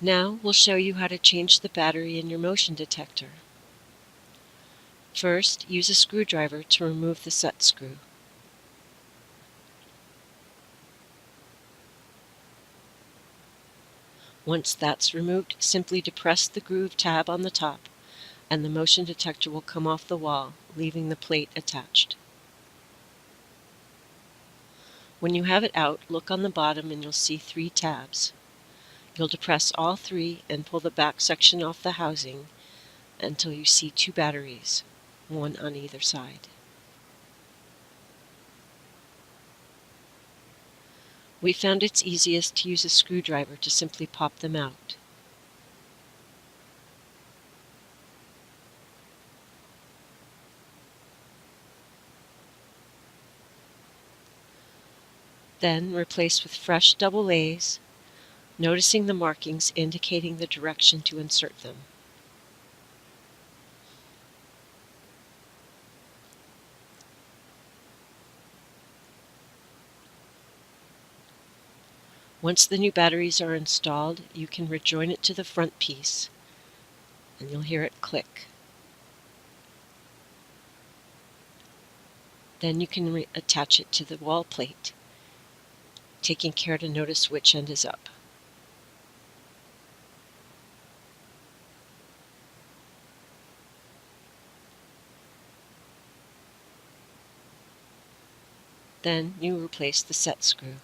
Now we'll show you how to change the battery in your motion detector. First, use a screwdriver to remove the set screw. Once that's removed, simply depress the groove tab on the top, and the motion detector will come off the wall, leaving the plate attached. When you have it out, look on the bottom and you'll see 3 tabs. You'll depress all 3 and pull the back section off the housing until you see 2 batteries, one on either side. We found it's easiest to use a screwdriver to simply pop them out. Then replace with fresh double A's, noticing the markings indicating the direction to insert them. Once the new batteries are installed, you can rejoin it to the front piece, and you'll hear it click. Then you can attach it to the wall plate, taking care to notice which end is up. Then you replace the set screw.